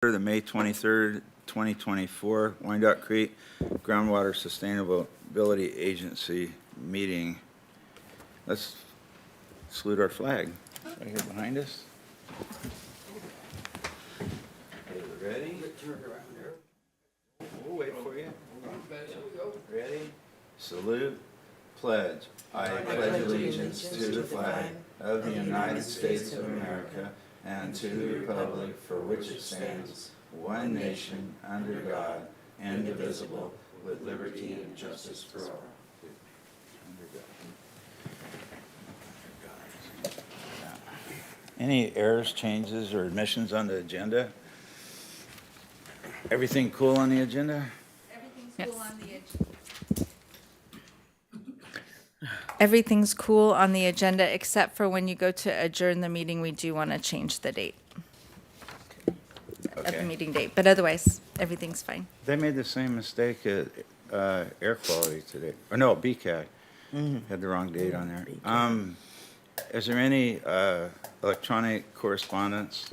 The May 23rd, 2024 Wyandotte Creek Groundwater Sustainability Agency meeting. Let's salute our flag right here behind us. Okay, we ready? We'll wait for you. Ready? Salute. Pledge. I pledge allegiance to the flag of the United States of America and to the republic for which it stands, one nation, under God, indivisible, with liberty and justice for all. Any errors, changes, or admissions on the agenda? Everything cool on the agenda? Everything's cool on the agenda. Everything's cool on the agenda, except for when you go to adjourn the meeting, we do want to change the date of the Okay. meeting date. But otherwise, everything's fine. They made the same mistake at air quality today. Or no, BCAG. Had the wrong date on there. Is there any electronic correspondence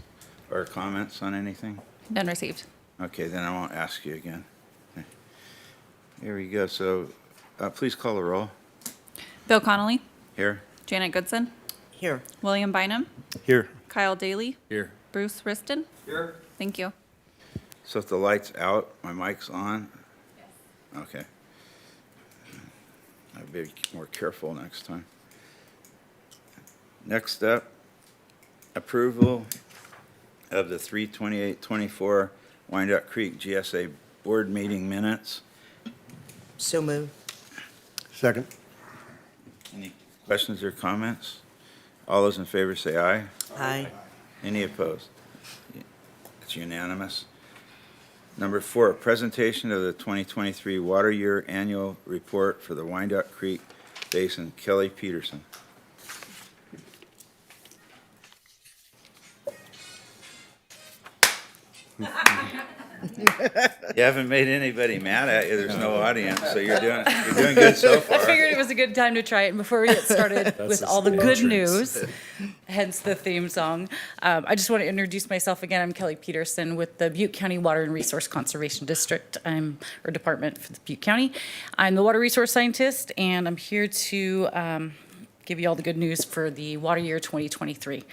or comments on anything? None received. Okay, then I won't ask you again. Here we go. So please call the roll. Bill Connolly, Here. Janet Goodson, Here. William Bynum, Here. Kyle Daly, Here. Bruce Riston. Here. Thank you. So if the light's out, my mic's on? Yes. Okay. I'll be more careful next time. Next up, approval of the 3/28/24 Wyandotte Creek GSA Board Meeting Minutes. So moved. Second. Any questions or comments? All those in favor say aye. Aye. Any opposed? It's unanimous. Number 4, presentation of the 2023 Water Year Annual Report for the Wyandotte Creek Basin. Kelly Peterson. You haven't made anybody mad at you. There's no audience, so you're doing good so far. I figured it was a good time to try it before we get started with all the good news, hence the theme song. I just want to introduce myself again. I'm Kelly Peterson with the Butte County Water and Resource Conservation District. Or department for the Butte County. I'm the water resource scientist, and I'm here to give you all the good news for the water year 2023.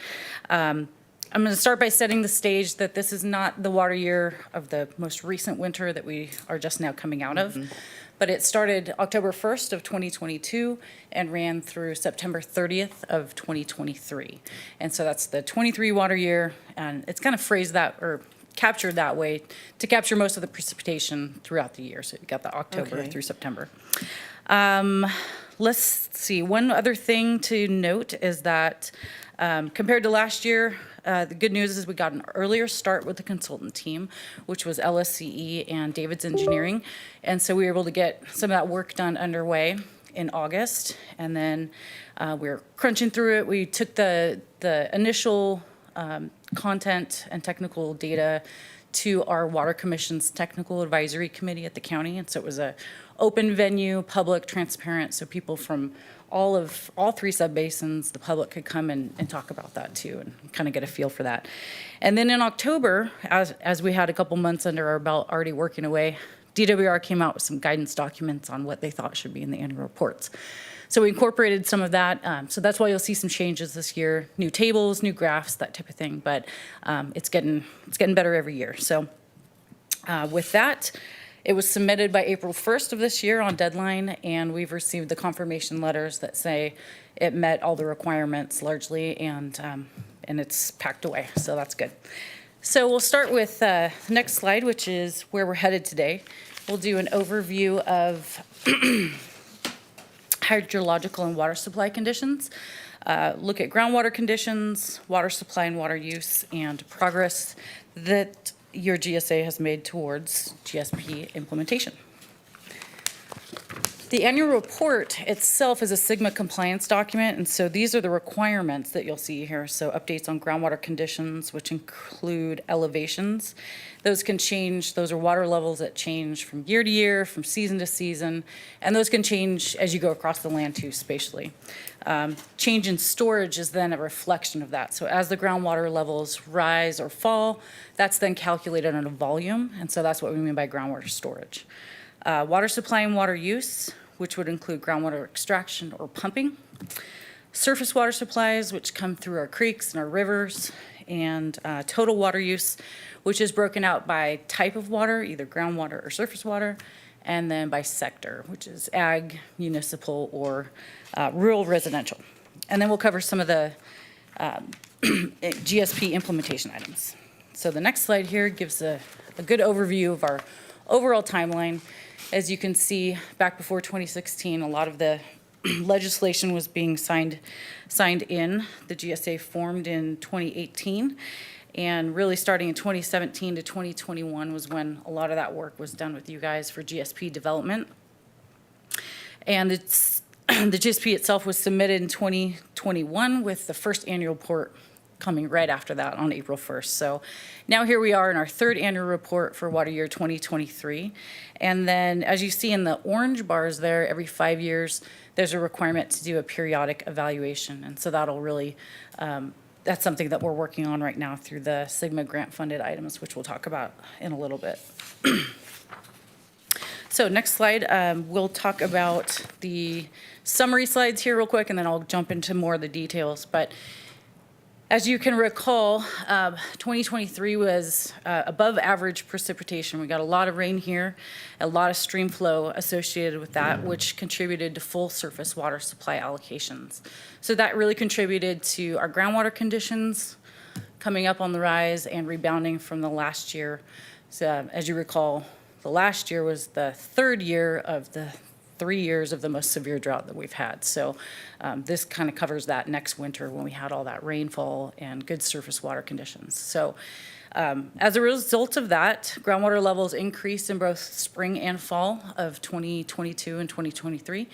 I'm going to start by setting the stage that this is not the water year of the most recent winter that we are just now coming out of, but it started October 1st of 2022 and ran through September 30th of 2023. And so that's the 23 water year, and it's kind of phrased that or captured that way to capture most of the precipitation throughout the year. So you got the October Okay. through September. Let's see, one other thing to note is that compared to last year, the good news is we got an earlier start with the consultant team, which was LSCE and David's Engineering. And so we were able to get some of that work done underway in August. And then we were crunching through it. We took the initial content and technical data to our Water Commission's Technical Advisory Committee at the county. And so it was a open venue, public, transparent, so people from all 3 subbasins, the public could come and talk about that too and kind of get a feel for that. And then in October, as we had a couple months under our belt already working away, DWR came out with some guidance documents on what they thought should be in the annual reports. So we incorporated some of that. So that's why you'll see some changes this year, new tables, new graphs, that type of thing. But it's getting better every year. So with that, it was submitted by April 1st of this year on deadline, and we've received the confirmation letters that say it met all the requirements largely, and it's packed away, so that's good. So we'll start with the next slide, which is where we're headed today. We'll do an overview of hydrological and water supply conditions, look at groundwater conditions, water supply and water use, and progress that your GSA has made towards GSP implementation. The annual report itself is a Sigma compliance document, and so these are the requirements that you'll see here. So updates on groundwater conditions, which include elevations. Those can change, those are water levels that change from year to year, from season to season, and those can change as you go across the land too spatially. Change in storage is then a reflection of that. So as the groundwater levels rise or fall, that's then calculated on a volume, and so that's what we mean by groundwater storage. Water supply and water use, which would include groundwater extraction or pumping. Surface water supplies, which come through our creeks and our rivers, and total water use, which is broken out by type of water, either groundwater or surface water, and then by sector, which is ag, municipal, or rural residential. And then we'll cover some of the GSP implementation items. So the next slide here gives a good overview of our overall timeline. As you can see, back before 2016, a lot of the legislation was being signed in. The GSA formed in 2018, and really starting in 2017 to 2021 was when a lot of that work was done with you guys for GSP development. And it's the GSP itself was submitted in 2021 with the first annual report coming right after that on April 1st. So now here we are in our third annual report for water year 2023. And then as you see in the orange bars there, every 5 years, there's a requirement to do a periodic evaluation. And so that'll really, that's something that we're working on right now through the Sigma grant funded items, which we'll talk about in a little bit. So next slide, we'll talk about the summary slides here real quick, and then I'll jump into more of the details. But as you can recall, 2023 was above average precipitation. We got a lot of rain here, a lot of stream flow associated with that, which contributed to full surface water supply allocations. So that really contributed to our groundwater conditions coming up on the rise and rebounding from the last year. So as you recall, the last year was the third year of the 3 years of the most severe drought that we've had. So this kind of covers that next winter when we had all that rainfall and good surface water conditions. So as a result of that, groundwater levels increased in both spring and fall of 2022 and 2023.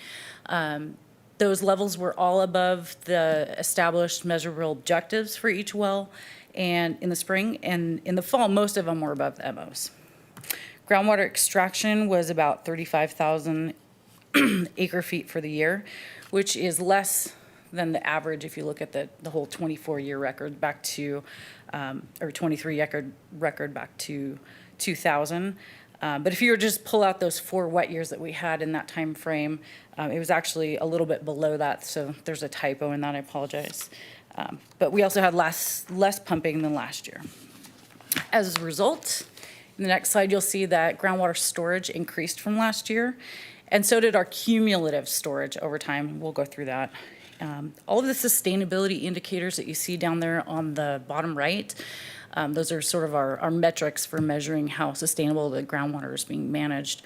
Those levels were all above the established measurable objectives for each well, and in the spring, and in the fall, most of them were above the MOs. Groundwater extraction was about 35,000 acre feet for the year, which is less than the average if you look at the whole 24-year record back to, or 23 record back to 2000. But if you were just pull out those 4 wet years that we had in that time frame, it was actually a little bit below that, so there's a typo in that, I apologize. But we also had less pumping than last year. As a result, in the next slide, you'll see that groundwater storage increased from last year, and so did our cumulative storage over time. We'll go through that. All of the sustainability indicators that you see down there on the bottom right, those are sort of our metrics for measuring how sustainable the groundwater is being managed.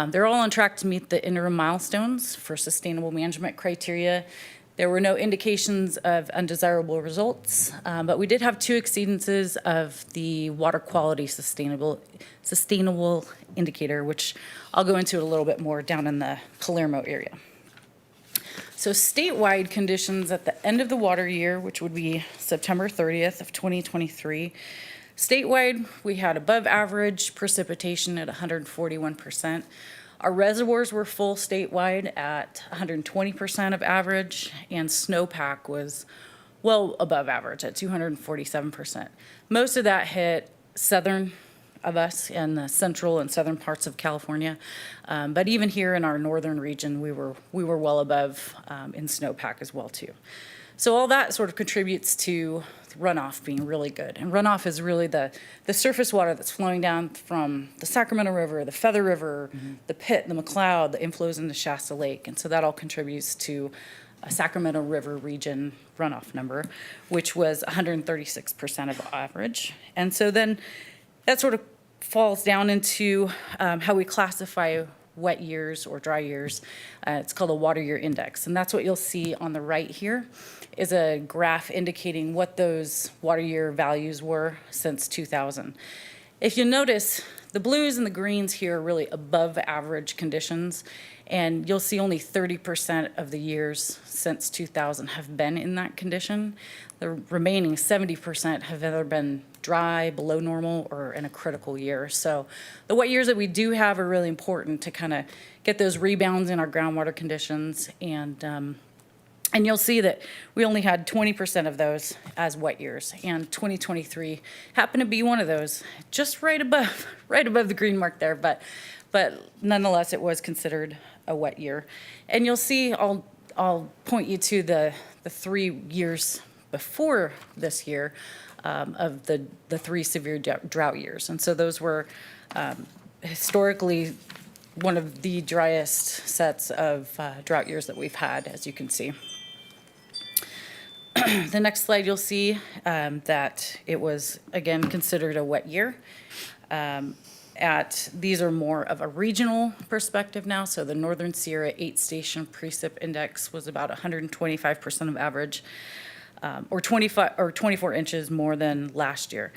They're all on track to meet the interim milestones for sustainable management criteria. There were no indications of undesirable results, but we did have 2 exceedances of the water quality sustainable indicator, which I'll go into a little bit more down in the Palermo area. So statewide conditions at the end of the water year, which would be September 30th of 2023, statewide, we had above average precipitation at 141%. Our reservoirs were full statewide at 120% of average, and snowpack was well above average at 247%. Most of that hit southern of us and the central and southern parts of California, but even here in our northern region, we were well above in snowpack as well too. So all that sort of contributes to runoff being really good. And runoff is really the surface water that's flowing down from the Sacramento River, the Feather River, the Pitt, the McCloud, the inflows into Shasta Lake. And so that all contributes to a Sacramento River region runoff number, which was 136% of average. And so then that sort of falls down into how we classify wet years or dry years. It's called a water year index. And that's what you'll see on the right here is a graph indicating what those water year values were since 2000. If you notice, The blues and the greens here are really above average conditions, and you'll see only 30% of the years since 2000 have been in that condition. The remaining 70% have either been dry, below normal, or in a critical year. So the wet years that we do have are really important to kind of get those rebounds in our groundwater conditions, and you'll see that we only had 20% of those as wet years, and 2023 happened to be one of those, just right above the green mark there, but nonetheless, it was considered a wet year. And you'll see, I'll point you to the 3 years before this year of the 3 severe drought years. And so those were historically one of the driest sets of drought years that we've had, as you can see. The next slide, you'll see that it was, again, considered a wet year. These are more of a regional perspective now. So the Northern Sierra 8-station precip index was about 125% of average, or 24 inches more than last year.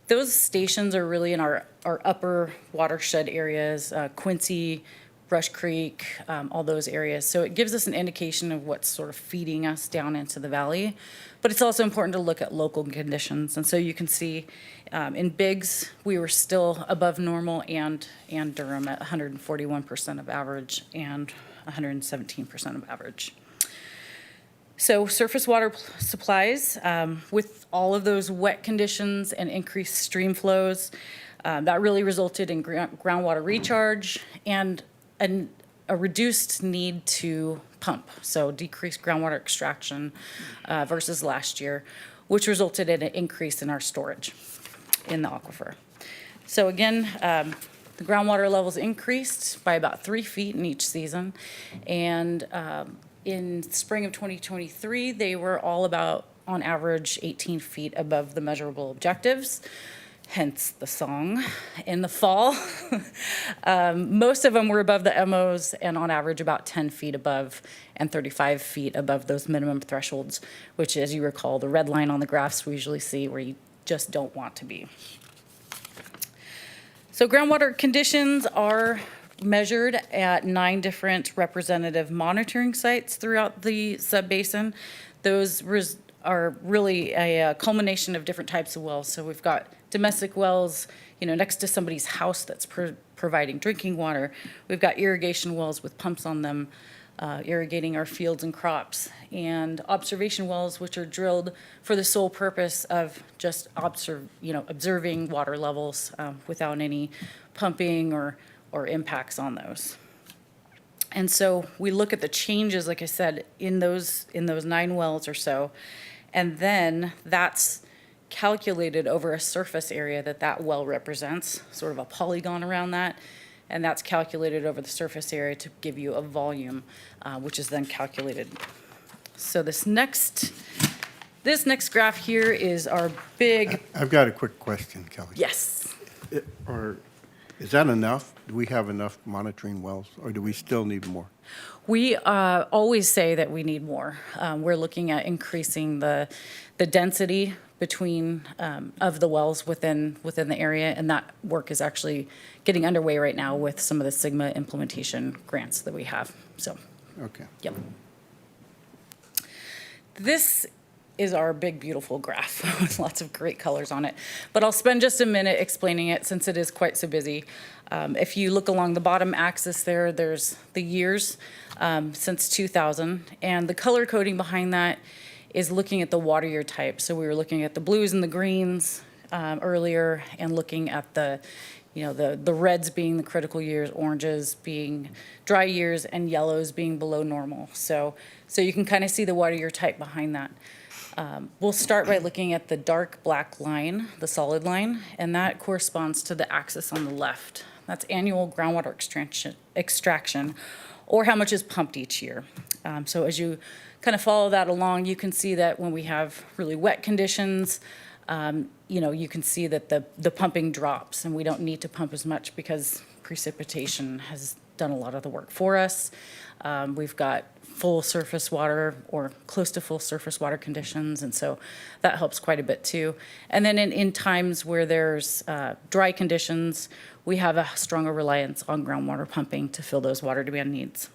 Those stations are really in our upper watershed areas, Quincy, Rush Creek, all those areas. So it gives us an indication of what's sort of feeding us down into the valley. But it's also important to look at local conditions. And so you can see in Biggs, we were still above normal, and Durham at 141% of average and 117% of average. So surface water supplies, with all of those wet conditions and increased stream flows, that really resulted in groundwater recharge and a reduced need to pump, so decreased groundwater extraction versus last year, which resulted in an increase in our storage in the aquifer. So again, the groundwater levels increased by about 3 feet in each season, and in spring of 2023, they were all about, on average, 18 feet above the measurable objectives, hence the song. In the fall, most of them were above the MOs and on average about 10 feet above and 35 feet above those minimum thresholds, which, as you recall, the red line on the graphs we usually see where you just don't want to be. So groundwater conditions are measured at 9 different representative monitoring sites throughout the subbasin. Those are really a culmination of different types of wells. So we've got domestic wells, next to somebody's house that's providing drinking water. We've got irrigation wells with pumps on them, irrigating our fields and crops, and observation wells, which are drilled for the sole purpose of just observing water levels without any pumping or impacts on those. And so we look at the changes, like I said, in those 9 wells or so, and then that's calculated over a surface area that well represents, sort of a polygon around that, and that's calculated over the surface area to give you a volume, which is then calculated. So this next graph here is our big. I've got a quick question, Kelly. Yes. Is that enough? Do we have enough monitoring wells, or do we still need more? We always say that we need more. We're looking at increasing the density between of the wells within the area, and that work is actually getting underway right now with some of the Sigma implementation grants that we have. So, Okay. yep. This is our big, beautiful graph with lots of great colors on it. But I'll spend just a minute explaining it since it is quite so busy. If you look along the bottom axis there's the years since 2000, and the color coding behind that is looking at the water year type. So we were looking at the blues and the greens earlier, and looking at the reds being the critical years, oranges being dry years, and yellows being below normal. So you can kind of see the water year type behind that. We'll start by looking at the dark black line, the solid line, and that corresponds to the axis on the left. That's annual groundwater extraction, or how much is pumped each year. So as you kind of follow that along, you can see that when we have really wet conditions, you can see that the pumping drops, and we don't need to pump as much because precipitation has done a lot of the work for us. We've got full surface water or close to full surface water conditions, and so that helps quite a bit too. And then in times where there's dry conditions, we have a stronger reliance on groundwater pumping to fill those water demand needs.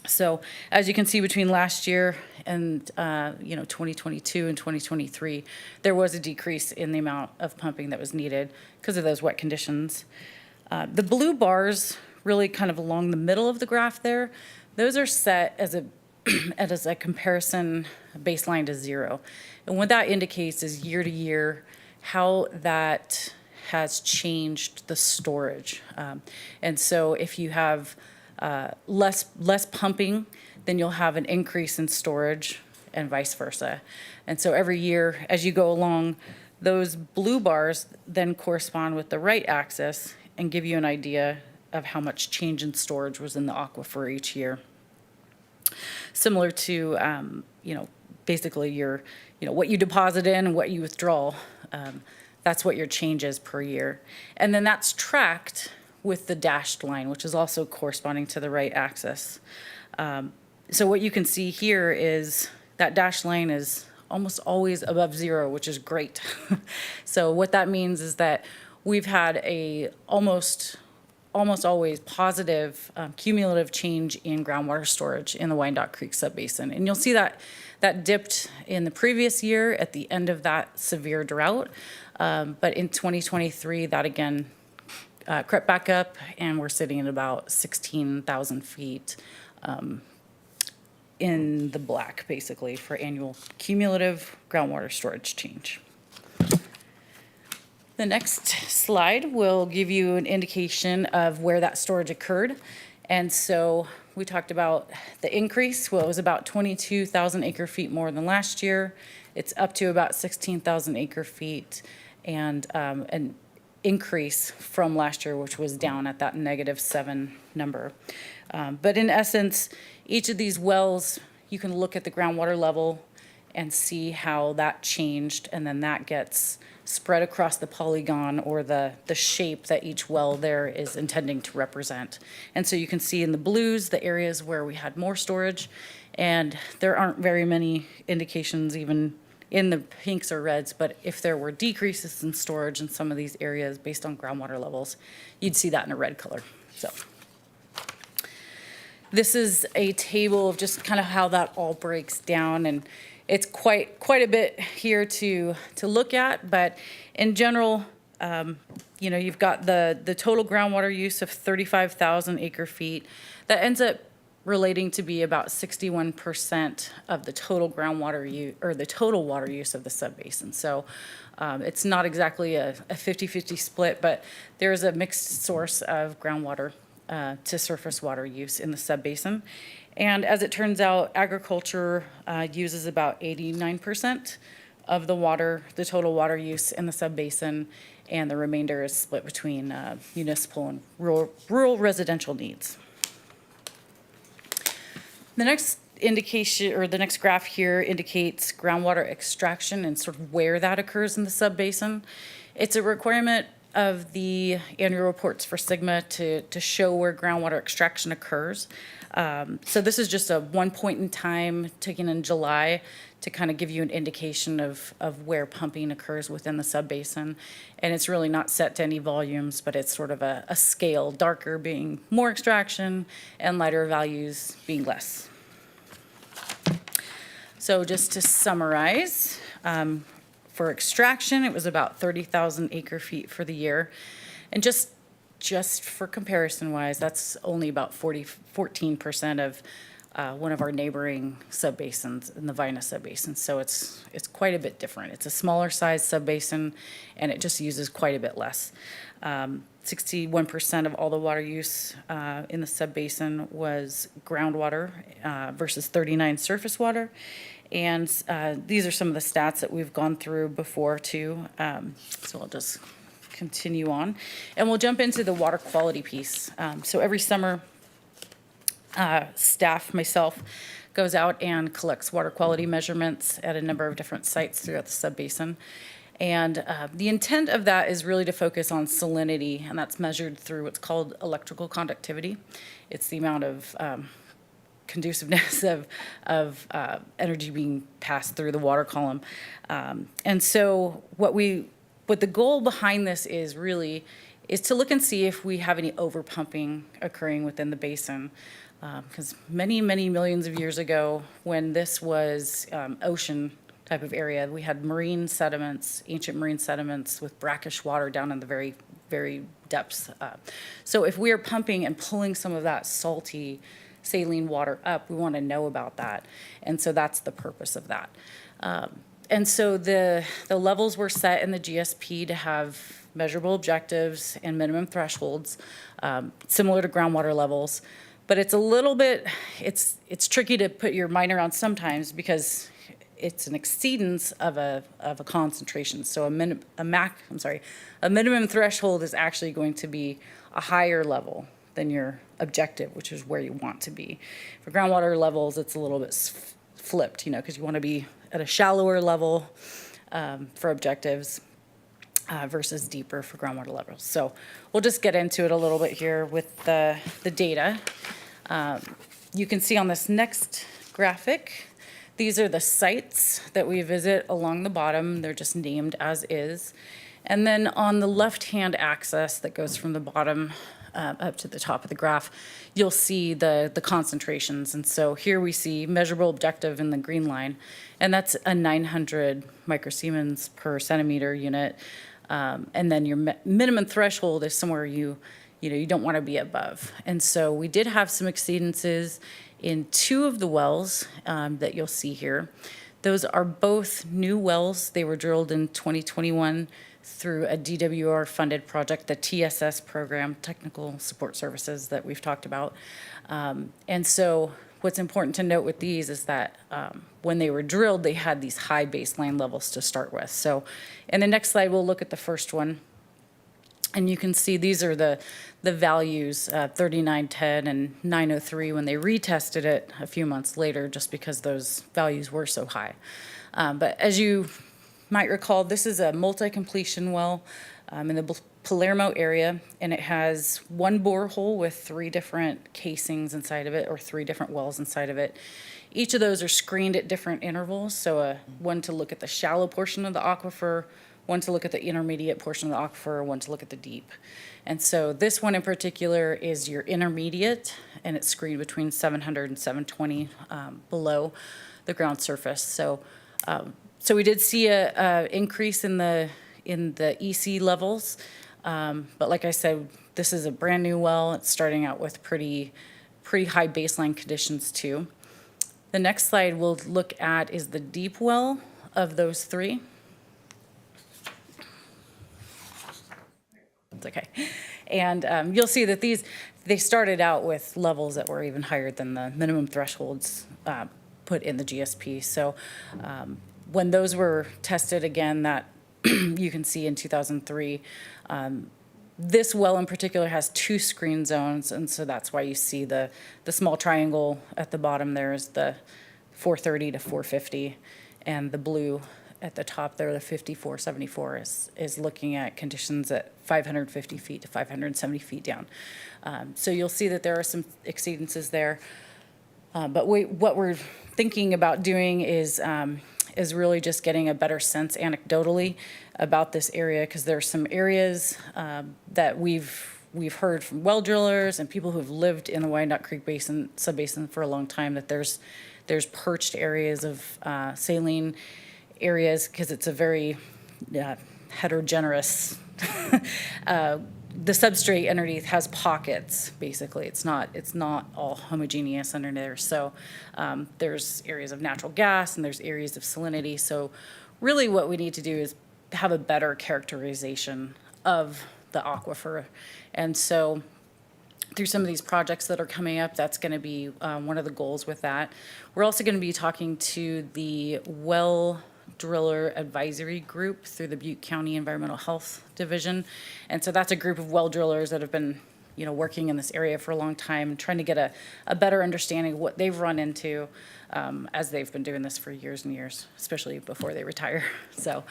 So as you can see, between last year and 2022 and 2023, there was a decrease in the amount of pumping that was needed because of those wet conditions. The blue bars, really kind of along the middle of the graph there, those are set as a as a comparison baseline to zero. And what that indicates is year to year how that has changed the storage. And so if you have less pumping, then you'll have an increase in storage and vice versa. And so every year as you go along, those blue bars then correspond with the right axis and give you an idea of how much change in storage was in the aquifer each year. Similar to, basically your, what you deposit in and what you withdraw, that's what your change is per year. And then that's tracked with the dashed line, which is also corresponding to the right axis. So what you can see here is that dashed line is almost always above zero, which is great. So what that means is that we've had a almost always positive cumulative change in groundwater storage in the Wyandotte Creek subbasin. And you'll see that dipped in the previous year at the end of that severe drought. But in 2023, that again crept back up, and we're sitting at about 16,000 feet in the black, basically, for annual cumulative groundwater storage change. The next slide will give you an indication of where that storage occurred. And so we talked about the increase. Well, it was about 22,000 acre feet more than last year. It's up to about 16,000 acre feet, and an increase from last year, which was down at that -7 number. But in essence, each of these wells, you can look at the groundwater level and see how that changed, and then that gets spread across the polygon, or the shape that each well there is intending to represent. And so you can see in the blues the areas where we had more storage, and there aren't very many indications even in the pinks or reds, but if there were decreases in storage in some of these areas based on groundwater levels, you'd see that in a red color. So this is a table of just kind of how that all breaks down, and it's quite a bit here to look at, but in general, you've got the total groundwater use of 35,000 acre feet. That ends up relating to be about 61% of the total groundwater use, or the total water use of the subbasin. So it's not exactly a 50-50 split, but there is a mixed source of groundwater to surface water use in the subbasin. And as it turns out, agriculture uses about 89% of the total water use in the subbasin, and the remainder is split between municipal and rural residential needs. The next indication, or the next graph here, indicates groundwater extraction and sort of where that occurs in the subbasin. It's a requirement of the annual reports for SGMA to show where groundwater extraction occurs. So this is just a one point in time taken in July to kind of give you an indication of where pumping occurs within the subbasin. And it's really not set to any volumes, but it's sort of a scale, darker being more extraction and lighter values being less. So just to summarize, for extraction, it was about 30,000 acre feet for the year. And just for comparison wise, that's only about 14% of one of our neighboring subbasins in the Vina subbasin. So it's quite a bit different. It's a smaller size subbasin, and it just uses quite a bit less. 61% of all the water use in the subbasin was groundwater versus 39 surface water. And these are some of the stats that we've gone through before too. So I'll just continue on. And we'll jump into the water quality piece. So every summer, staff, myself, goes out and collects water quality measurements at a number of different sites throughout the subbasin. And the intent of that is really to focus on salinity, and that's measured through what's called electrical conductivity. It's the amount of conduciveness of energy being passed through the water column. And so what the goal behind this is really is to look and see if we have any overpumping occurring within the basin. Because many, many millions of years ago, when this was ocean type of area, we had marine sediments, ancient marine sediments with brackish water down in the very, very depths. So if we are pumping and pulling some of that salty saline water up, we want to know about that. And so that's the purpose of that. And so the levels were set in the GSP to have measurable objectives and minimum thresholds, similar to groundwater levels. But it's a little bit, it's tricky to put your mind around sometimes because it's an exceedance of a concentration. So a minimum threshold is actually going to be a higher level than your objective, which is where you want to be. For groundwater levels, it's a little bit flipped, because you want to be at a shallower level for objectives versus deeper for groundwater levels. So we'll just get into it a little bit here with the data. You can see on this next graphic, these are the sites that we visit along the bottom. They're just named as is. And then on the left-hand axis that goes from the bottom up to the top of the graph, you'll see the concentrations. And so here we see measurable objective in the green line, and that's a 900 microsiemens per centimeter unit. And then your minimum threshold is somewhere you don't want to be above. And so we did have some exceedances in 2 of the wells that you'll see here. Those are both new wells. They were drilled in 2021 through a DWR-funded project, the TSS program, Technical Support Services, that we've talked about. And so what's important to note with these is that when they were drilled, they had these high baseline levels to start with. So in the next slide, we'll look at the first one. And you can see these are the values, 3910 and 903, when they retested it a few months later, just because those values were so high. But as you might recall, this is a multi-completion well in the Palermo area, and it has one borehole with 3 different casings inside of it, or 3 different wells inside of it. Each of those are screened at different intervals, so one to look at the shallow portion of the aquifer, one to look at the intermediate portion of the aquifer, one to look at the deep. And so this one in particular is your intermediate, and it's screened between 700 and 720 below the ground surface. So we did see a increase in the EC levels, but like I said, this is a brand new well. It's starting out with pretty high baseline conditions too. The next slide we'll look at is the deep well of those 3. It's okay. And you'll see that they started out with levels that were even higher than the minimum thresholds put in the GSP. So when those were tested again, that you can see in 2003, this well in particular has 2 screen zones, and so that's why you see the small triangle at the bottom there is the 430 to 450, and the blue at the top there, the 5474, is looking at conditions at 550 feet to 570 feet down. So you'll see that there are some exceedances there. But what we're thinking about doing is really just getting a better sense anecdotally about this area, because there are some areas that we've heard from well drillers and people who've lived in the Wyandotte Creek Basin, subbasin for a long time, that there's perched areas of saline areas, because it's a very heterogeneous the substrate underneath has pockets, basically. It's not all homogeneous under there. So there's areas of natural gas and there's areas of salinity. So really what we need to do is have a better characterization of the aquifer. And so through some of these projects that are coming up, that's going to be one of the goals with that. We're also going to be talking to the well driller advisory group through the Butte County Environmental Health Division. And so that's a group of well drillers that have been, working in this area for a long time, trying to get a better understanding of what they've run into as they've been doing this for years and years, especially before they retire. So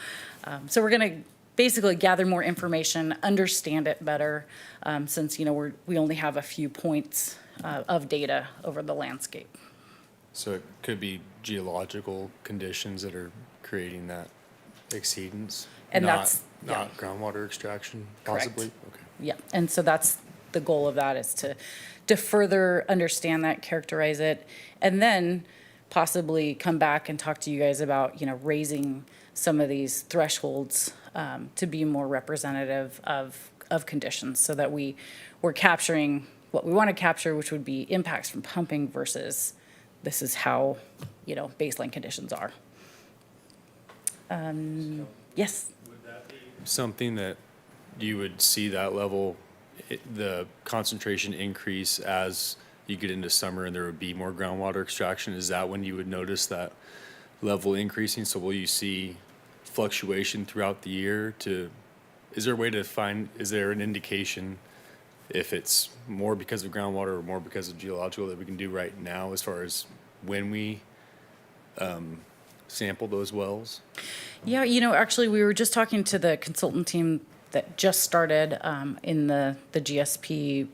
we're going to basically gather more information, understand it better, since, we only have a few points of data over the landscape. So it could be geological conditions that are creating that exceedance? And not- that's- Not groundwater extraction, Correct. possibly? Okay. Yeah, and so that's the goal of that, is to further understand that, characterize it, and then possibly come back and talk to you guys about, raising some of these thresholds to be more representative of conditions, so that we're capturing what we want to capture, which would be impacts from pumping versus this is how, baseline conditions are. Yes? Something that you would see that level, the concentration increase as you get into summer and there would be more groundwater extraction? Is that when you would notice that level increasing? So will you see fluctuation throughout the year is there a way to is there an indication if it's more because of groundwater or more because of geological that we can do right now as far as when we sample those wells? Yeah, actually, we were just talking to the consultant team that just started in the GSP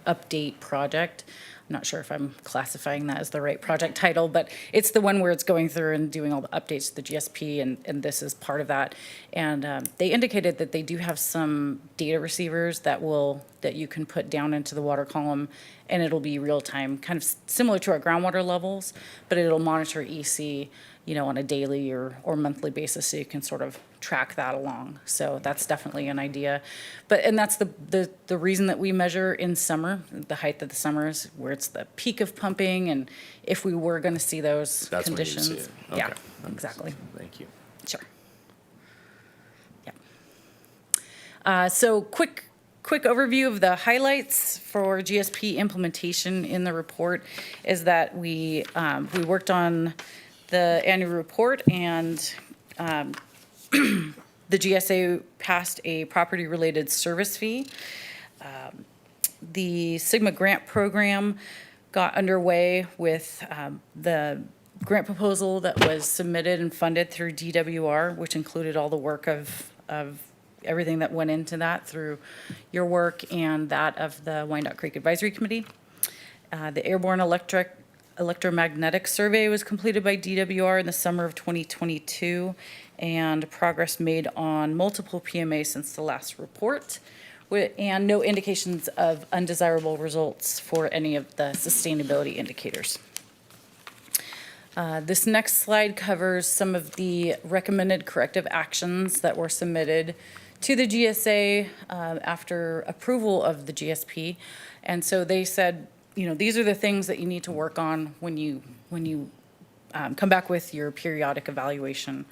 update project. I'm not sure if I'm classifying that as the right project title, but it's the one where it's going through and doing all the updates to the GSP, and this is part of that. And they indicated that they do have some data receivers that you can put down into the water column, and it'll be real time, kind of similar to our groundwater levels, but it'll monitor EC, on a daily or monthly basis, so you can sort of track that along. So that's definitely an idea. And that's the reason that we measure in summer, the height of the summer is where it's the peak of pumping, and if we were going to see those That's when you would conditions. see it. Yeah, Okay. exactly. Thank you. Sure. Yeah. So quick overview of the highlights for GSP implementation in the report is that we worked on the annual report, and the GSA passed a property-related service fee. The Sigma grant program got underway with the grant proposal that was submitted and funded through DWR, which included all the work of everything that went into that through your work and that of the Wyandotte Creek Advisory Committee. The Airborne Electromagnetic Survey was completed by DWR in the summer of 2022, and progress made on multiple PMAs since the last report, and no indications of undesirable results for any of the sustainability indicators. This next slide covers some of the recommended corrective actions that were submitted to the GSA after approval of the GSP. And so they said, these are the things that you need to work on when you come back with your periodic evaluation.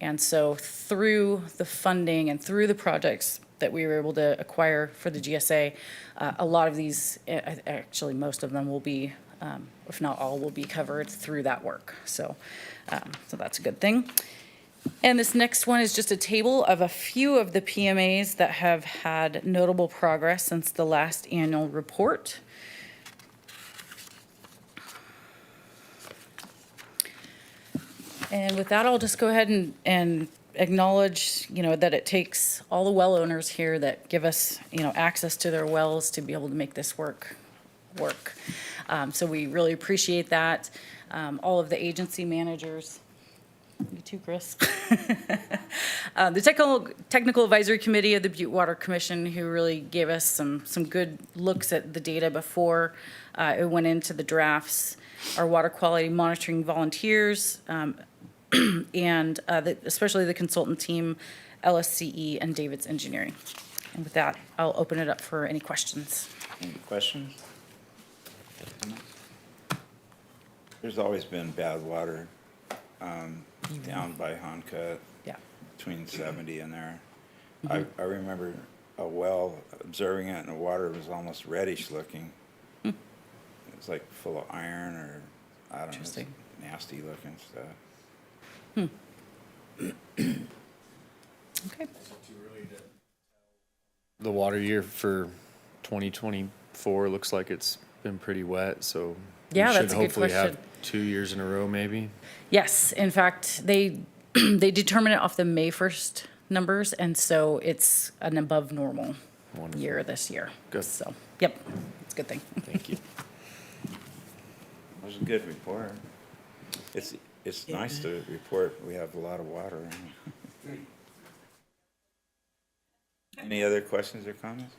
And so through the funding and through the projects that we were able to acquire for the GSA, a lot of these, actually most of them will be, if not all, will be covered through that work. So that's a good thing. And this next one is just a table of a few of the PMAs that have had notable progress since the last annual report. And with that, I'll just go ahead and acknowledge, that it takes all the well owners here that give us, access to their wells to be able to make this work. So we really appreciate that. All of the agency managers, you too, Chris. The technical advisory committee of the Butte Water Commission, who really gave us some good looks at the data before it went into the drafts. Our water quality monitoring volunteers, and especially the consultant team, LSCE, and David's Engineering. And with that, I'll open it up for any questions. Any questions? There's always been bad water down by Honka, Yeah. between 70 and there. I remember a well, observing it, and the water was almost reddish looking. It was like full of iron, or I don't know, Interesting. nasty looking stuff. Okay. The water year for 2024 looks like it's been pretty wet, so Yeah, we that's should a good hopefully have question. 2 years in a row, maybe. Yes, in fact, they determine it off the May 1st numbers, and so it's an above normal Wonderful. year this year. Good. So, yep, it's a good thing. Thank you. It was a good report. It's nice to report we have a lot of water. Any other questions or comments?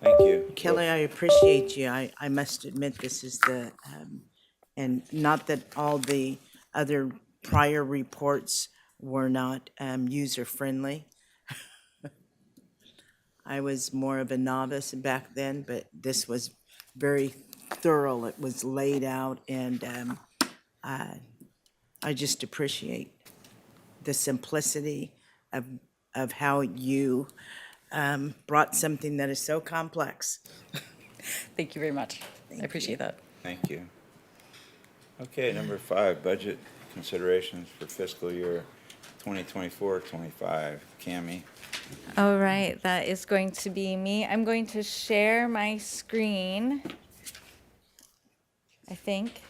Thank you. Kelly, I appreciate you. I must admit, this is and not that all the other prior reports were not user-friendly. I was more of a novice back then, but this was very thorough. It was laid out, and I just appreciate the simplicity of how you brought something that is so complex. Thank you very much. I appreciate that. Thank you. Okay, number 5, budget considerations for fiscal year 2024-25. Cammie? All right, that is going to be me. I'm going to share my screen, I think.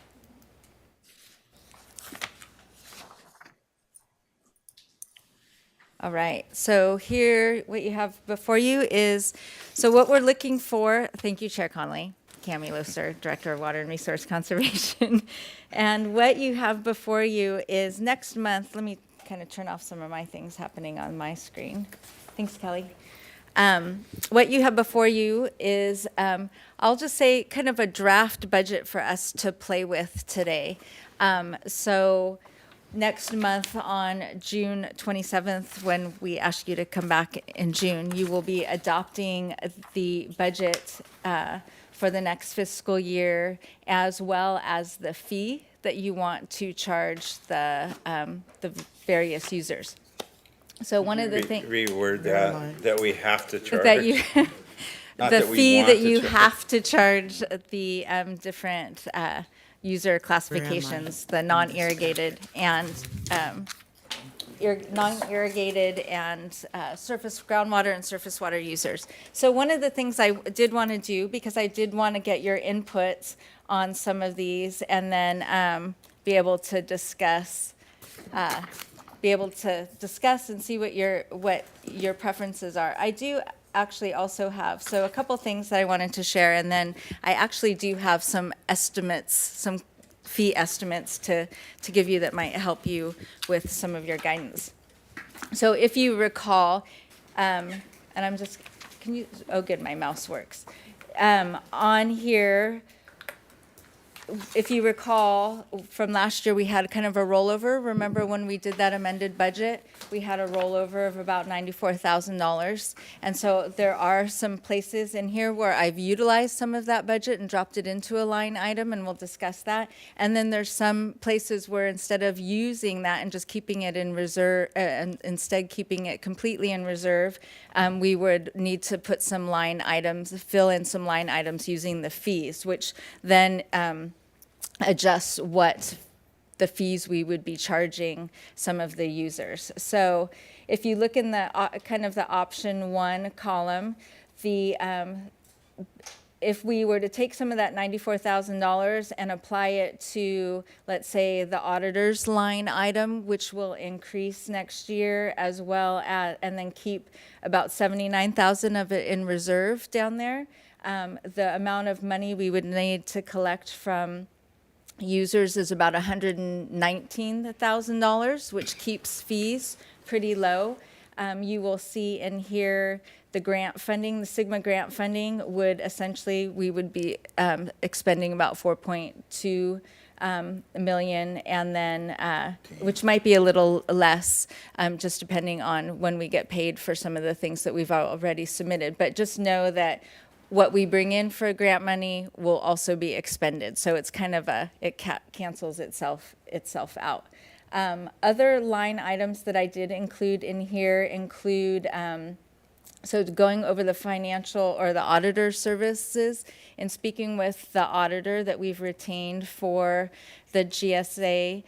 All right, so here, what you have before you is, so what we're looking for, thank you, Chair Conley, Cammie Loser, Director of Water and Resource Conservation. And what you have before you is next month, let me kind of turn off some of my things happening on my screen. Thanks, Kelly. What you have before you is, I'll just say, kind of a draft budget for us to play with today. So next month on June 27th, when we ask you to come back in June, you will be adopting the budget for the next fiscal year, as well as the fee that you want to charge the various users. So one of the things Reword that we have to charge. that you, Not the that we fee want that to you charge. have to charge the different user classifications, the non-irrigated and non-irrigated and surface groundwater and surface water users. So one of the things I did want to do, because I did want to get your inputs on some of these, and then be able to discuss and see what your preferences are. I do actually also have, so a couple things that I wanted to share, and then I actually do have some estimates, some fee estimates to give you that might help you with some of your guidance. So if you recall, and I'm just, oh good, my mouse works. On here, if you recall from last year, we had kind of a rollover. Remember when we did that amended budget? We had a rollover of about $94,000. And so there are some places in here where I've utilized some of that budget and dropped it into a line item, and we'll discuss that. And then there's some places where instead of using that and just keeping it in reserve, and instead keeping it completely in reserve, we would need to put some line items, fill in some line items using the fees, which then adjusts what the fees we would be charging some of the users. So if you look in the kind of the option 1 column, the if we were to take some of that $94,000 and apply it to, let's say, the auditor's line item, which will increase next year, as well as, and then keep about $79,000 of it in reserve down there, the amount of money we would need to collect from users is about $119,000, which keeps fees pretty low. You will see in here the grant funding, the Sigma grant funding would essentially, we would be expending about 4.2 million, and then, which might be a little less, just depending on when we get paid for some of the things that we've already submitted. But just know that what we bring in for grant money will also be expended. So it's kind of it cancels itself out. Other line items that I did include in here include, so going over the financial or the auditor services, and speaking with the auditor that we've retained for the GSA,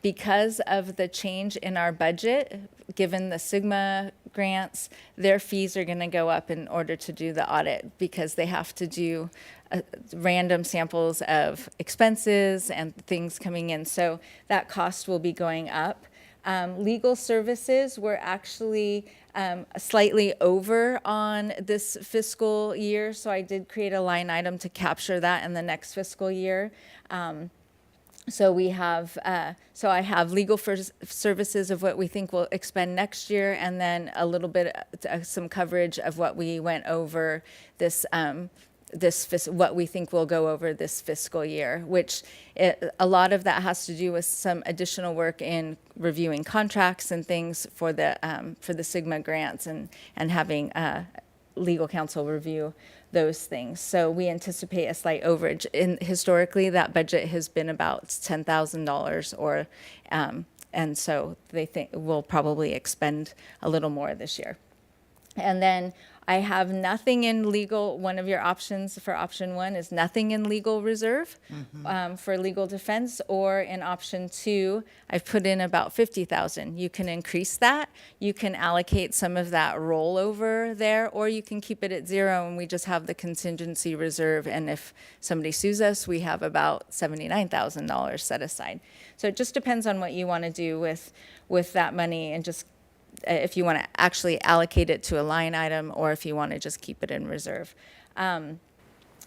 because of the change in our budget, given the Sigma grants, their fees are going to go up in order to do the audit, because they have to do random samples of expenses and things coming in. So that cost will be going up. Legal services, we're actually slightly over on this fiscal year, so I did create a line item to capture that in the next fiscal year. So we have, so I have legal services of what we think we'll expend next year, and then a little bit, some coverage of what we went over this, what we think will go over this fiscal year, which a lot of that has to do with some additional work in reviewing contracts and things for the Sigma grants and having legal counsel review those things. So we anticipate a slight overage. Historically, that budget has been about $10,000 or, and so they think we'll probably expend a little more this year. And then I have nothing in legal. One of your options for option one is nothing in legal reserve for legal defense, or in option two, I've put in about 50,000. You can increase that. You can allocate some of that rollover there, or you can keep it at zero and we just have the contingency reserve. And if somebody sues us, we have about $79,000 set aside. So it just depends on what you want to do with that money, and just if you want to actually allocate it to a line item, or if you want to just keep it in reserve. And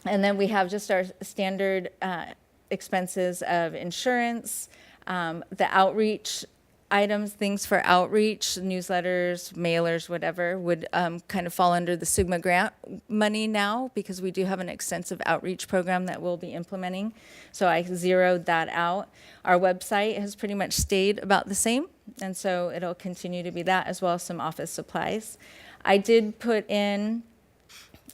then we have just our standard expenses of insurance, the outreach items, things for outreach, newsletters, mailers, whatever, would kind of fall under the Sigma grant money now, because we do have an extensive outreach program that we'll be implementing. So I zeroed that out. Our website has pretty much stayed about the same, and so it'll continue to be that, as well as some office supplies. I did put in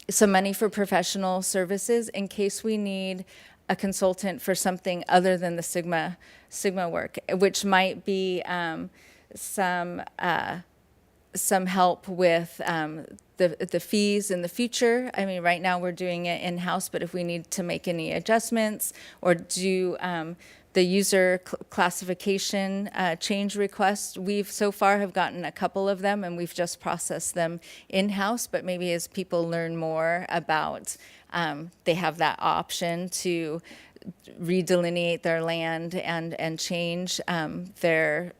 some money for professional services in case we need a consultant for something other than the Sigma work, which might be some help with the fees in the future. I mean, right now we're doing it in-house, but if we need to make any adjustments or do the user classification change requests, we've so far have gotten a couple of them, and we've just processed them in-house. But maybe as people learn more about, they have that option to redelineate their land and change their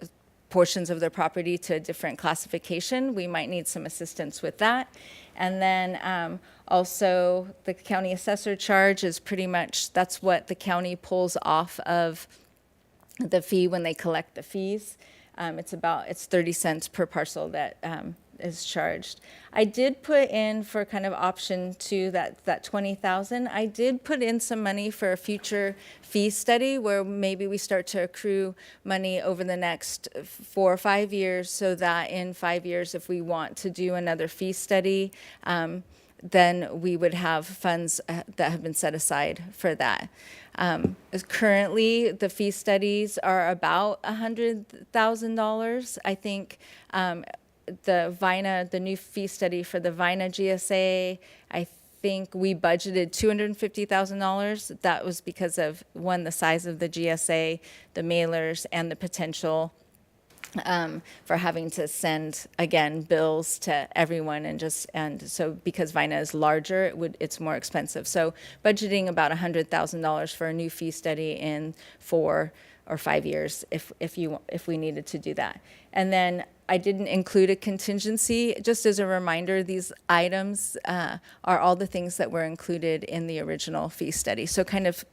portions of their property to a different classification, we might need some assistance with that. And then also the county assessor charge is pretty much, that's what the county pulls off of the fee when they collect the fees. It's 30 cents per parcel that is charged. I did put in for kind of option two, that 20,000. I did put in some money for a future fee study where maybe we start to accrue money over the next 4 or 5 years, so that in 5 years, if we want to do another fee study, then we would have funds that have been set aside for that. Currently, the fee studies are about $100,000. I think the new fee study for the Vina GSA, I think we budgeted $250,000. That was because of, one, the size of the GSA, the mailers, and the potential for having to send, again, bills to everyone, and so because Vina is larger, it's more expensive. So budgeting about $100,000 for a new fee study in 4 or 5 years, if we needed to do that. And then I didn't include a contingency. Just as a reminder, these items are all the things that were included in the original fee study. So kind of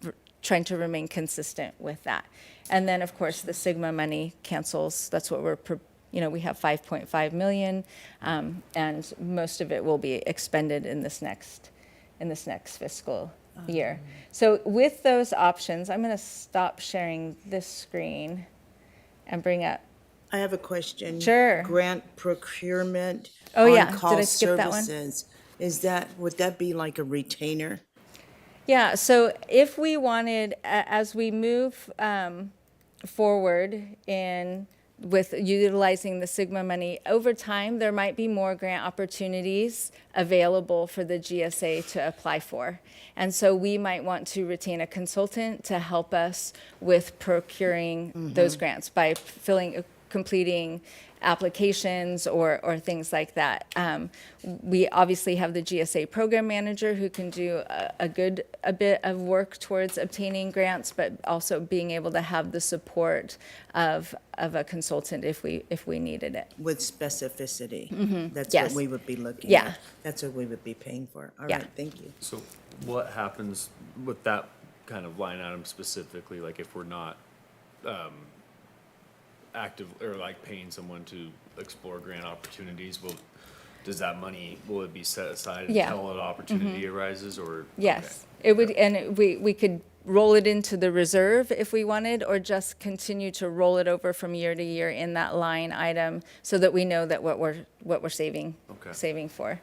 trying to remain consistent with that. And then, of course, the Sigma money cancels. That's what we have 5.5 million, and most of it will be expended in this next fiscal year. So with those options, I'm going to stop sharing this screen and bring up. I have a question. Sure. Grant procurement. Oh, yeah. On-call Did I skip that one? services. Would that be like a retainer? Yeah, so if we wanted, as we move forward with utilizing the Sigma money, over time, there might be more grant opportunities available for the GSA to apply for. And so we might want to retain a consultant to help us with procuring those grants by completing applications or things like that. We obviously have the GSA program manager who can do a bit of work towards obtaining grants, but also being able to have the support of a consultant if we needed it. With specificity. That's Yes. what we would be looking Yeah. at. That's what we would be paying for. All Yeah. right, thank you. So what happens with that kind of line item specifically, like if we're not active or like paying someone to explore grant opportunities, does that money, will it be set aside Yeah. until an opportunity arises or? Yes, it would, and we could roll it into the reserve if we wanted, or just continue to roll it over from year to year in that line item so that we know that what we're saving, Okay. saving for.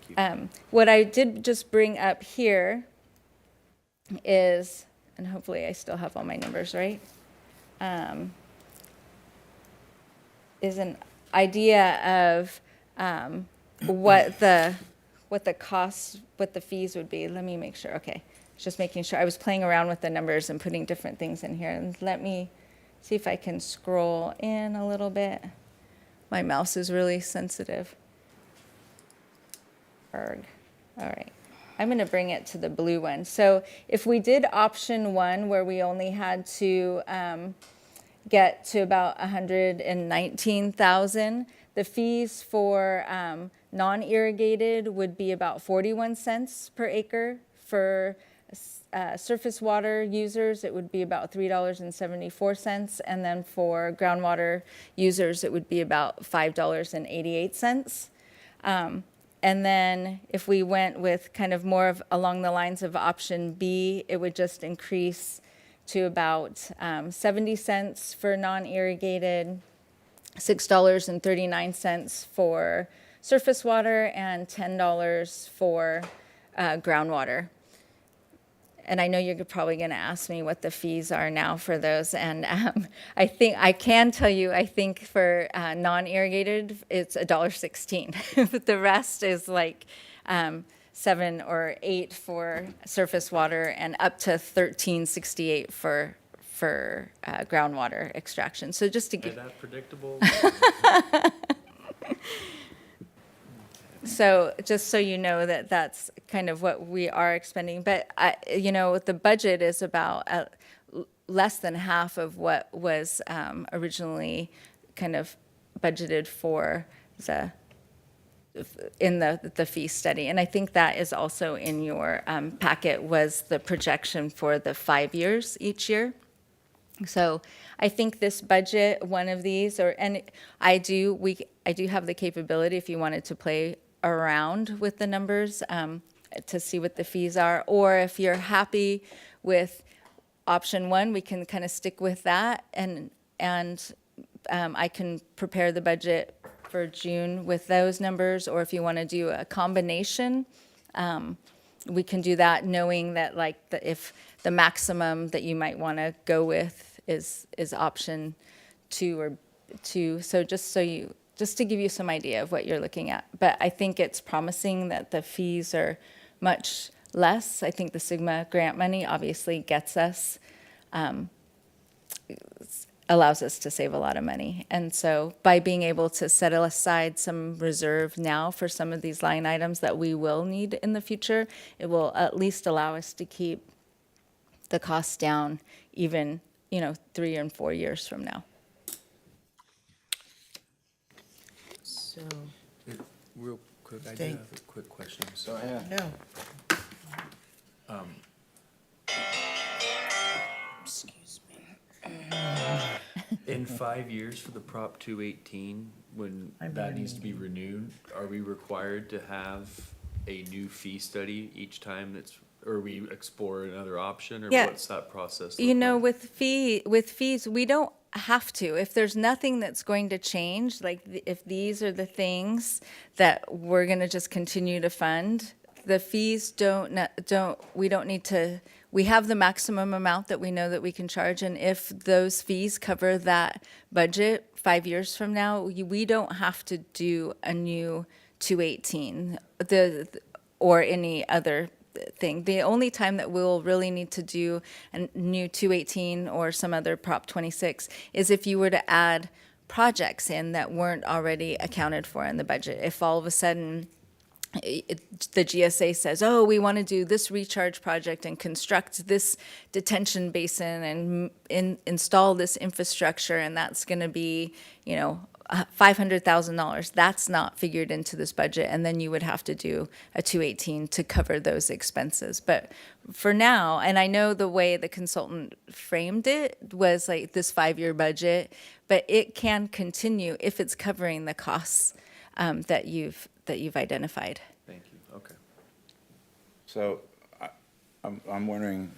Thank you. What I did just bring up here is, and hopefully I still have all my numbers right, is an idea of what the costs, what the fees would be. Let me make sure, okay. Just making sure, I was playing around with the numbers and putting different things in here. And let me see if I can scroll in a little bit. My mouse is really sensitive. Erg. All right. I'm going to bring it to the blue one. So if we did option one, where we only had to get to about 119,000, the fees for non-irrigated would be about 41 cents per acre. For surface water users, it would be about $3.74, and then for groundwater users, it would be about $5.88. And then if we went with kind of more of along the lines of option B, it would just increase to about 70 cents for non-irrigated, $6.39 for surface water, and $10 for groundwater. And I know you're probably going to ask me what the fees are now for those. And I think I can tell you, I think for non-irrigated, it's $1.16. But the rest is like 7 or 8 for surface water and up to $13.68 for groundwater extraction. So just to Is give. that predictable? So just so you know that that's kind of what we are expending. But, the budget is about less than half of what was originally kind of budgeted for in the fee study. And I think that is also in your packet, was the projection for the 5 years each year. So I think this budget, one of these, I do have the capability, if you wanted to play around with the numbers to see what the fees are, or if you're happy with option one, we can kind of stick with that, and I can prepare the budget for June with those numbers, or if you want to do a combination, we can do that, knowing that if the maximum that you might want to go with is option 2 or 2. So just to give you some idea of what you're looking at. But I think it's promising that the fees are much less. I think the Sigma grant money obviously gets us, allows us to save a lot of money. And so by being able to set aside some reserve now for some of these line items that we will need in the future, it will at least allow us to keep the costs down even, 3 and 4 years from now. So, Real quick, I do Thank- have a quick question. Go ahead. no. Excuse me. In 5 years for the Prop 218, when that needs to be renewed, are we required to have a new fee study each time or we explore another option, or Yeah. what's that process look like? With fees, we don't have to. If there's nothing that's going to change, if these are the things that we're going to just continue to fund, the fees we don't need to. We have the maximum amount that we know that we can charge, and if those fees cover that budget 5 years from now, we don't have to do a new 218 or any other thing. The only time that we'll really need to do a new 218 or some other Prop 26 is if you were to add projects in that weren't already accounted for in the budget. If all of a sudden the GSA says, oh, we want to do this recharge project and construct this detention basin and install this infrastructure, and that's going to be, $500,000. That's not figured into this budget, and then you would have to do a 218 to cover those expenses. But for now, and I know the way the consultant framed it was like this 5-year budget, but it can continue if it's covering the costs that you've identified. Thank you, okay. So I'm wondering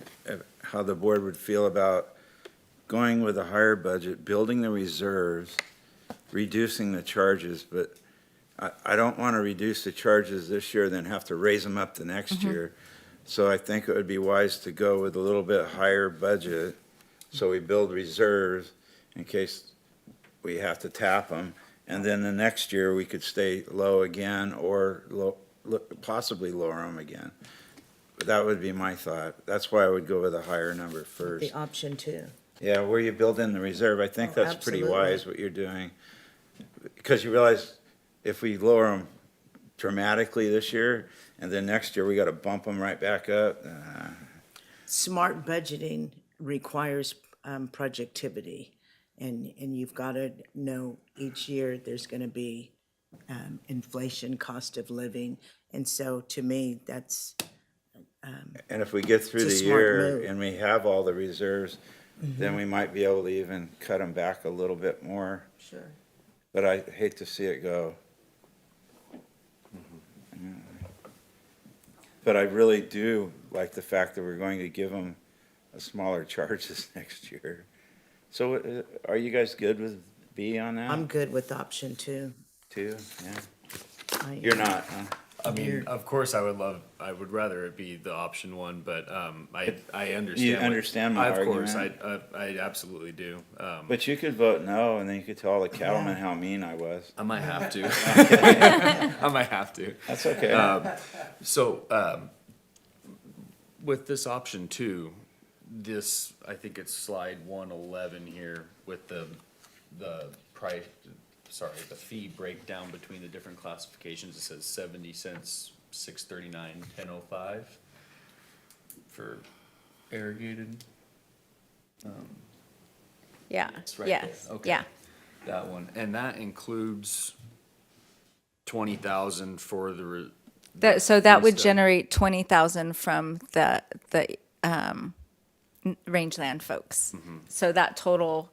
how the board would feel about going with a higher budget, building the reserves, reducing the charges, but I don't want to reduce the charges this year, then have to raise them up the next year. So I think it would be wise to go with a little bit higher budget, so we build reserves in case we have to tap them. And then the next year, we could stay low again or possibly lower them again. That would be my thought. That's why I would go with a higher number first. The option 2. Yeah, where you build in the reserve, I think Oh, that's pretty absolutely. wise what you're doing. Because you realize if we lower them dramatically this year, and then next year we got to bump them right back up. Smart budgeting requires projectivity, and you've got to know each year there's going to be inflation, cost of living, and so to me, that's And if we get through It's a the smart year move. and we have all the reserves, then we might be able to even cut them back a little bit more. sure. But I hate to see it go. But I really do like the fact that we're going to give them a smaller charges next year. So are you guys good with B on that? I'm good with option 2. Too, yeah. I- You're not, huh? I mean, You're- of course, I would rather it be the option 1, but, I understand. You what- understand my Of course, argument? I absolutely do. But you could vote no, and then you could tell all the cattlemen how mean I was. I might have to. I might have to. That's okay. So, with this option 2, this, I think it's slide 111 here with the price, the fee breakdown between the different classifications. It says 70 cents, 639, 1005 for irrigated. Yeah, It's right yes, there. Okay. yeah. That one, and that includes 20,000 for So that would Instead. generate 20,000 from the rangeland folks. So that total,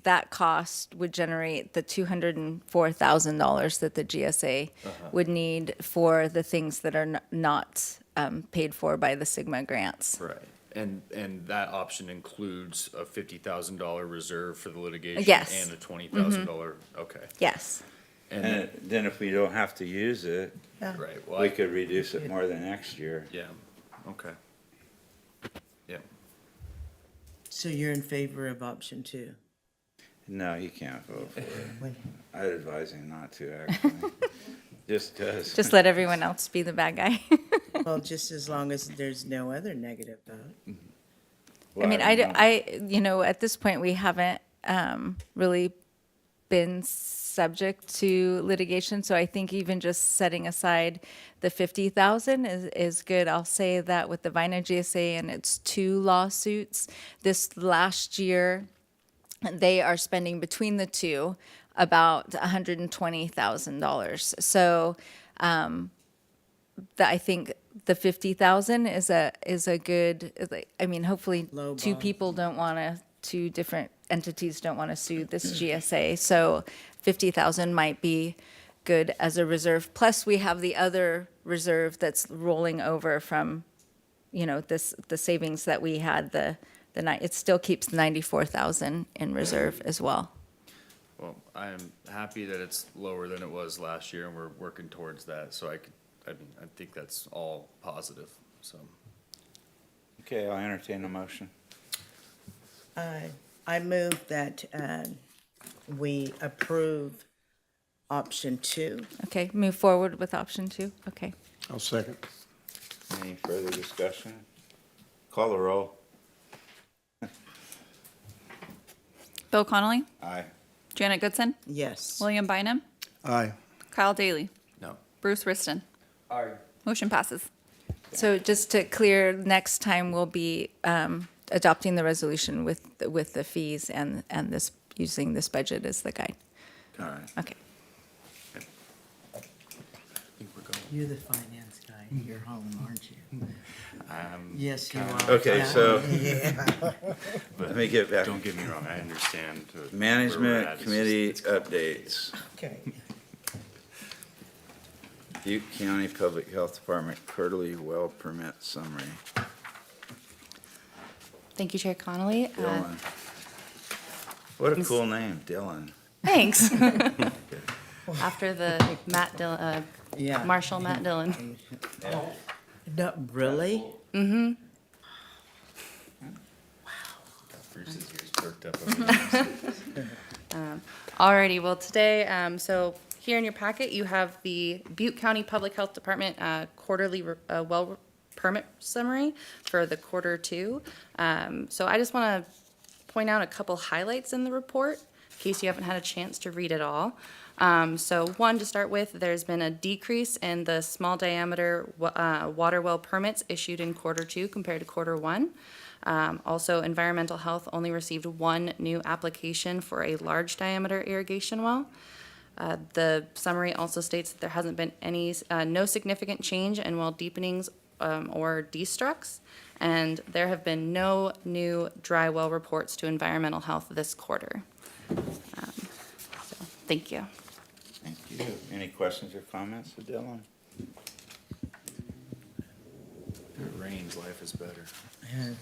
that cost would generate the $204,000 that the GSA would need for the things that are not paid for by the Sigma grants. Right, and that option includes a $50,000 reserve for the litigation. Yes. And a $20,000, okay. Yes. And then if we don't have to use it, Right, well, we could reduce it more than next year. yeah, okay. Yeah, So you're in favor of option 2? No, you can't vote for it. Wait. I'd advise him not to, actually. Just does. Just let everyone else be the bad guy. Well, just as long as there's no other negative vote. I mean, at this point, we haven't really been subject to litigation, so I think even just setting aside the 50,000 is good. I'll say that with the Vina GSA and its 2 lawsuits, this last year, they are spending between the 2 about $120,000. So I think the 50,000 is a good, I mean, hopefully Low 2 ball. people don't want to, 2 different entities don't want to sue this GSA. So 50,000 might be good as a reserve. Plus, we have the other reserve that's rolling over from, the savings that we had, it still keeps 94,000 in reserve as well. well, I'm happy that it's lower than it was last year, and we're working towards that, so I think that's all positive, so. Okay, I'll entertain a motion. I move that we approve option 2. Okay, move forward with option 2, okay. I'll second. Any further discussion? Call the roll. Bill Connolly, Aye. Janet Goodson, Yes. William Bynum, Aye. Kyle Daly, No. Bruce Riston. Motion passes. So just to clear, next time we'll be adopting the resolution with the fees and this, using this budget as the guide. All right. Okay. You're the finance guy. You're home, aren't you? Yes, you are. Okay, Yeah. so Yeah. let me get back. Don't get me wrong, I understand. where we're Management at. It's committee just- updates. Okay. Butte County Public Health Department quarterly well permit summary. Thank you, Chair Connolly. Dylan. What a cool name, Dylan. Thanks. After the Yeah. Marshall Matt Dillon. No, really? Bruce's ears perked up over there. Alrighty, well, today, so here in your packet, you have the Butte County Public Health Department quarterly well permit summary for the quarter 2. So I just want to point out a couple highlights in the report, in case you haven't had a chance to read it all. So one, to start with, there's been a decrease in the small diameter water well permits issued in quarter 2 compared to quarter 1. Also, environmental health only received 1 new application for a large diameter irrigation well. The summary also states that there hasn't been no significant change in well deepenings or destructs, and there have been no new dry well reports to environmental health this quarter. So, thank you. Thank you. Any questions or comments for Dylan? If it rains, life is better.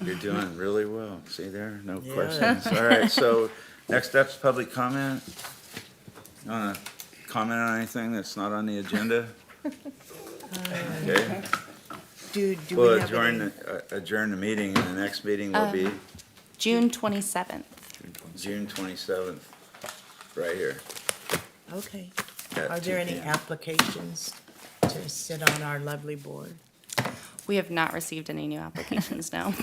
You're doing really well. See there? No Yeah. questions. All right, so next up's public comment. You want to comment on anything that's not on the agenda? Okay. Do We'll we have any? adjourn the meeting, and the next meeting will be June 27th. June 27th, right here. Okay. at Are there 2 any p.m. applications to sit on our lovely board? We have not received any new applications, no.